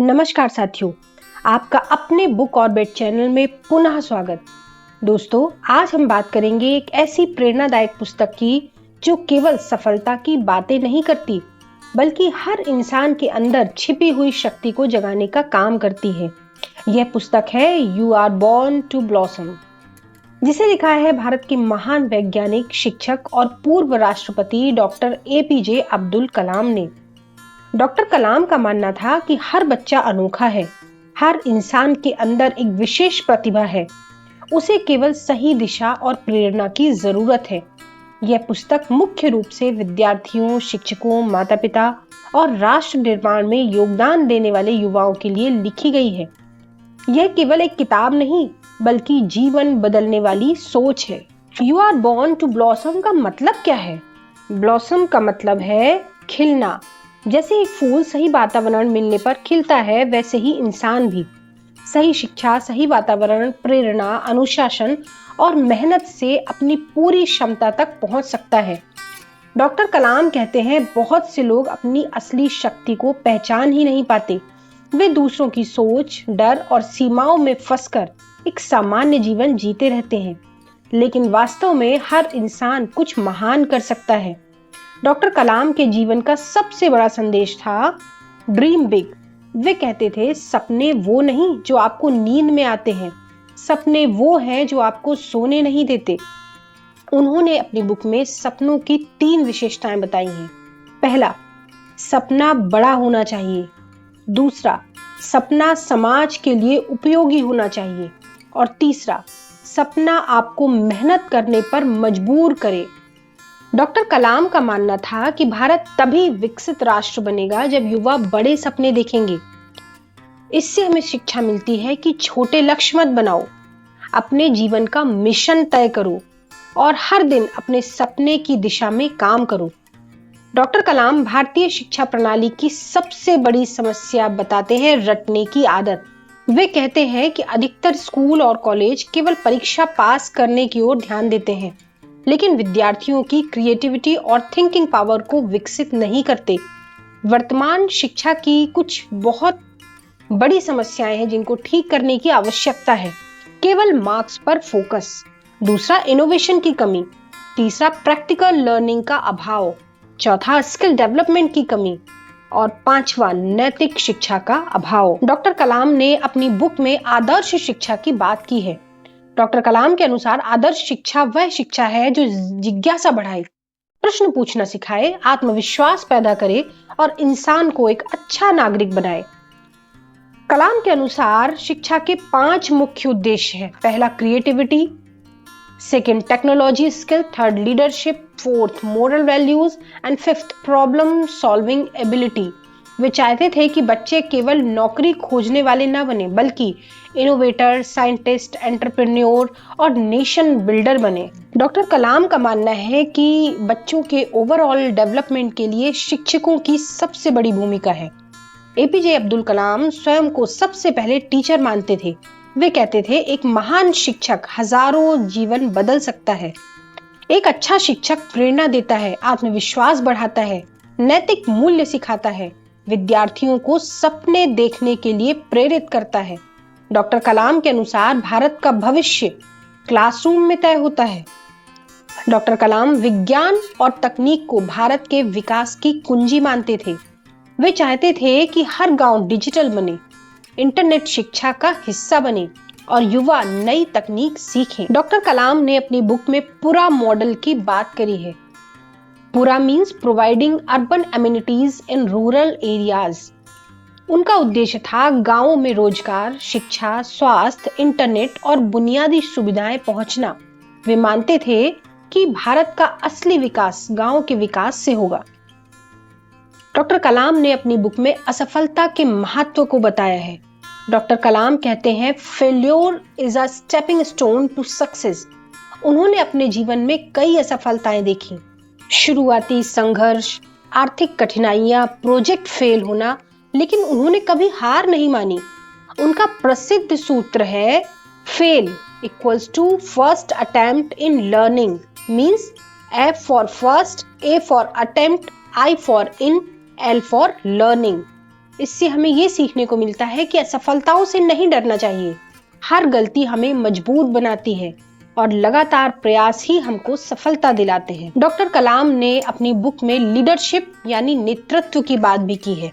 नमस्कार साथियों, आपका अपने बुक ऑर्बिट चैनल में पुनः स्वागत। दोस्तों, आज हम बात करेंगे एक ऐसी प्रेरणादायक पुस्तक की जो केवल सफलता की बातें नहीं करती, बल्कि हर इंसान के अंदर छिपी हुई शक्ति को जगाने का काम करती है। यह पुस्तक है you are born to blossom, जिसे लिखा है भारत के महान वैज्ञानिक, शिक्षक और पूर्व राष्ट्रपति डॉक्टर एपीजे अब्दुल कलाम ने। डॉक्टर कलाम का मानना था कि हर बच्चा अनोखा है, हर इंसान के अंदर एक विशेष प्रतिभा है, उसे केवल सही दिशा और प्रेरणा की जरूरत है। यह पुस्तक मुख्य रूप से विद्यार्थियों, शिक्षकों, माता-पिता और राष्ट्र निर्माण में योगदान देने वाले युवाओं के लिए लिखी गई है। यह केवल एक किताब नहीं, बल्कि जीवन बदलने वाली सोच है। You are born to blossom का मतलब क्या है? ब्लॉसम का मतलब है खिलना। जैसे एक फूल सही वातावरण मिलने पर खिलता है, वैसे ही इंसान भी सही शिक्षा, सही वातावरण, प्रेरणा, अनुशासन और मेहनत से अपनी पूरी क्षमता तक पहुंच सकता है। डॉक्टर कलाम कहते हैं, बहुत से लोग अपनी असली शक्ति को पहचान ही नहीं पाते। वे दूसरों की सोच, डर और सीमाओं में फंसकर एक सामान्य जीवन जीते रहते हैं, लेकिन वास्तव में हर इंसान कुछ महान कर सकता है। डॉक्टर कलाम के जीवन का सबसे बड़ा संदेश था ड्रीम बिग। वे कहते थे, सपने वो नहीं जो आपको नींद में आते हैं, सपने वो हैं जो आपको सोने नहीं देते। उन्होंने अपनी बुक में सपनों की 3 विशेषताएं बताई हैं। पहला, सपना बड़ा होना चाहिए। दूसरा, सपना समाज के लिए उपयोगी होना चाहिए। और तीसरा, सपना आपको मेहनत करने पर मजबूर करे। डॉक्टर कलाम का मानना था कि भारत तभी विकसित राष्ट्र बनेगा जब युवा बड़े सपने देखेंगे। इससे हमें शिक्षा मिलती है कि छोटे लक्ष्य मत बनाओ, अपने जीवन का मिशन तय करो और हर दिन अपने सपने की दिशा में काम करो। डॉक्टर कलाम भारतीय शिक्षा प्रणाली की सबसे बड़ी समस्या बताते हैं, रटने की आदत। वे कहते हैं कि अधिकतर स्कूल और कॉलेज केवल परीक्षा पास करने की ओर ध्यान देते हैं, लेकिन विद्यार्थियों की क्रिएटिविटी और थिंकिंग पावर को विकसित नहीं करते। वर्तमान शिक्षा की कुछ बहुत बड़ी समस्याएं हैं जिनको ठीक करने की आवश्यकता है। केवल मार्क्स पर फोकस। दूसरा, इनोवेशन की कमी। तीसरा, प्रैक्टिकल लर्निंग का अभाव। चौथा, स्किल डेवलपमेंट की कमी। और पांचवा, नैतिक शिक्षा का अभाव। डॉक्टर कलाम ने अपनी बुक में आदर्श शिक्षा की बात की है। डॉक्टर कलाम के अनुसार आदर्श शिक्षा वह शिक्षा है जो जिज्ञासा बढ़ाए, प्रश्न पूछना सिखाए, आत्मविश्वास पैदा करे और इंसान को एक अच्छा नागरिक बनाए। कलाम के अनुसार शिक्षा के 5 मुख्य उद्देश्य हैं। पहला, creativity. Second, technology skill. Third, leadership. Fourth, moral values. And fifth, problem solving ability. वे चाहते थे कि बच्चे केवल नौकरी खोजने वाले न बने, बल्कि इनोवेटर, साइंटिस्ट, एंटरप्रेन्योर और नेशन बिल्डर बने। डॉक्टर कलाम का मानना है कि बच्चों के ओवरऑल डेवलपमेंट के लिए शिक्षकों की सबसे बड़ी भूमिका है। एपीजे अब्दुल कलाम स्वयं को सबसे पहले टीचर मानते थे। वे कहते थे, एक महान शिक्षक हजारों जीवन बदल सकता है। एक अच्छा शिक्षक प्रेरणा देता है, आत्मविश्वास बढ़ाता है, नैतिक मूल्य सिखाता है, विद्यार्थियों को सपने देखने के लिए प्रेरित करता है। डॉक्टर कलाम के अनुसार भारत का भविष्य क्लासरूम में तय होता है। डॉक्टर कलाम विज्ञान और तकनीक को भारत के विकास की कुंजी मानते थे। वे चाहते थे कि हर गांव डिजिटल बने, इंटरनेट शिक्षा का हिस्सा बने और युवा नई तकनीक सीखें। डॉक्टर कलाम ने अपनी बुक में पूरा मॉडल की बात करी है। पूरा means providing urban amenities in rural areas. उनका उद्देश्य था गांवों में रोजगार, शिक्षा, स्वास्थ्य, इंटरनेट और बुनियादी सुविधाएं पहुंचना। वे मानते थे कि भारत का असली विकास गांव के विकास से होगा। डॉक्टर कलाम ने अपनी बुक में असफलता के महत्व को बताया है। डॉक्टर कलाम कहते हैं, failure is a stepping stone to success. उन्होंने अपने जीवन में कई असफलताएं देखी, शुरुआती संघर्ष, आर्थिक कठिनाइयां, प्रोजेक्ट फेल होना, लेकिन उन्होंने कभी हार नहीं मानी। उनका प्रसिद्ध सूत्र है, fail equals to first attempt in learning. Means F for first, A for attempt, I for in, L for learning। इससे हमें ये सीखने को मिलता है कि असफलताओं से नहीं डरना चाहिए। हर गलती हमें मजबूत बनाती है और लगातार प्रयास ही हमको सफलता दिलाते हैं। डॉक्टर कलाम ने अपनी बुक में लीडरशिप यानी नेतृत्व की बात भी की है।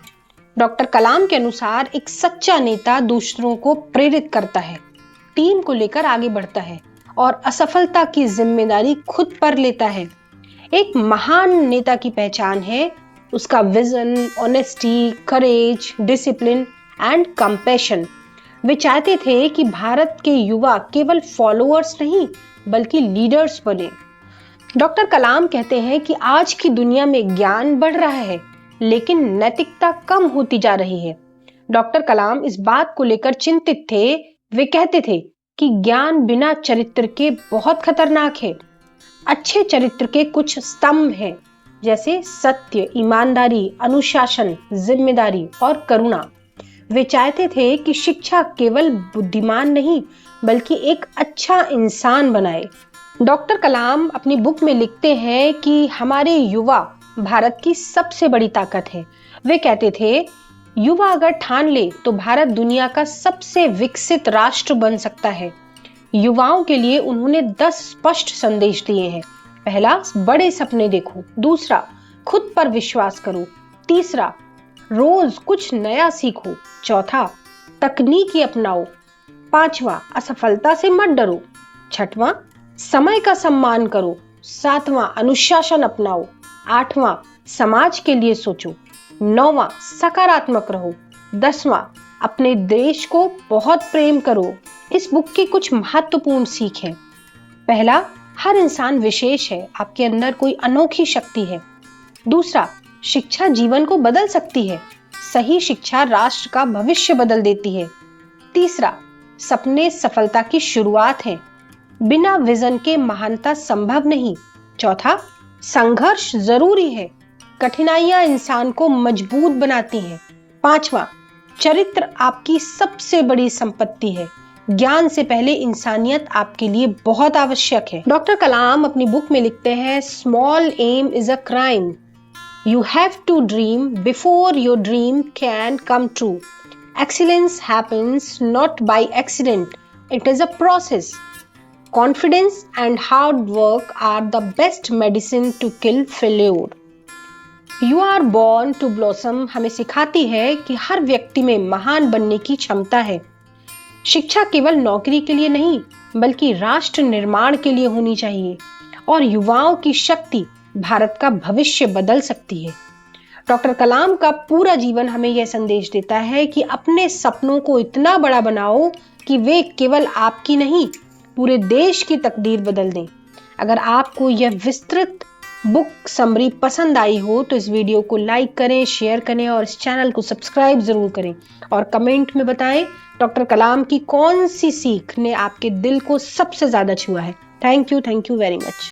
डॉक्टर कलाम के अनुसार एक सच्चा नेता दूसरों को प्रेरित करता है, टीम को लेकर आगे बढ़ता है और असफलता की जिम्मेदारी खुद पर लेता है। एक महान नेता की पहचान है उसका vision, honesty, courage, discipline and compassion. वे चाहते थे कि भारत के युवा केवल फॉलोअर्स नहीं बल्कि लीडर्स बने। डॉक्टर कलाम कहते हैं कि आज की दुनिया में ज्ञान बढ़ रहा है लेकिन नैतिकता कम होती जा रही है। डॉक्टर कलाम इस बात को लेकर चिंतित थे। वे कहते थे कि ज्ञान बिना चरित्र के बहुत खतरनाक है। अच्छे चरित्र के कुछ स्तंभ हैं, जैसे सत्य, ईमानदारी, अनुशासन, जिम्मेदारी और करुणा। वे चाहते थे कि शिक्षा केवल बुद्धिमान नहीं बल्कि एक अच्छा इंसान बनाए। डॉक्टर कलाम अपनी बुक में लिखते हैं कि हमारे युवा भारत की सबसे बड़ी ताकत है। वे कहते थे युवा अगर ठान ले तो भारत दुनिया का सबसे विकसित राष्ट्र बन सकता है। युवाओं के लिए उन्होंने 10 स्पष्ट संदेश दिए हैं। पहला, बड़े सपने देखो। दूसरा, खुद पर विश्वास करो। तीसरा, रोज कुछ नया सीखो। चौथा, तकनीकी अपनाओ। पांचवा, असफलता से मत डरो। छठवां, समय का सम्मान करो। सातवां, अनुशासन अपनाओ। आठवां, समाज के लिए सोचो। नौवां, सकारात्मक रहो। 10वां, अपने देश को बहुत प्रेम करो। इस बुक की कुछ महत्वपूर्ण सीख है। पहला, हर इंसान विशेष है, आपके अंदर कोई अनोखी शक्ति है। दूसरा, शिक्षा जीवन को बदल सकती है, सही शिक्षा राष्ट्र का भविष्य बदल देती है। तीसरा, सपने सफलता की शुरुआत है, बिना विजन के महानता संभव नहीं। चौथा, संघर्ष जरूरी है, कठिनाइयां इंसान को मजबूत बनाती हैं। पांचवा, चरित्र आपकी सबसे बड़ी संपत्ति है, ज्ञान से पहले इंसानियत आपके लिए बहुत आवश्यक है। डॉक्टर कलाम अपनी बुक में लिखते हैं, small aim is a crime, you have to dream before your dream can come true, excellence happens not by accident, it is a process, confidence and hard work are the best medicine to kill failure, you are born to blossom हमें सिखाती है कि हर व्यक्ति में महान बनने की क्षमता है। शिक्षा केवल नौकरी के लिए नहीं बल्कि राष्ट्र निर्माण के लिए होनी चाहिए और युवाओं की शक्ति भारत का भविष्य बदल सकती है। डॉक्टर कलाम का पूरा जीवन हमें यह संदेश देता है कि अपने सपनों को इतना बड़ा बनाओ कि वे केवल आपकी नहीं पूरे देश की तकदीर बदल दें। अगर आपको यह विस्तृत बुक समरी पसंद आई हो तो इस वीडियो को लाइक करें, शेयर करें और इस चैनल को सब्सक्राइब जरूर करें और कमेंट में बताएं डॉक्टर कलाम की कौन सी सीख ने आपके दिल को सबसे ज्यादा छुआ है। Thank you very much.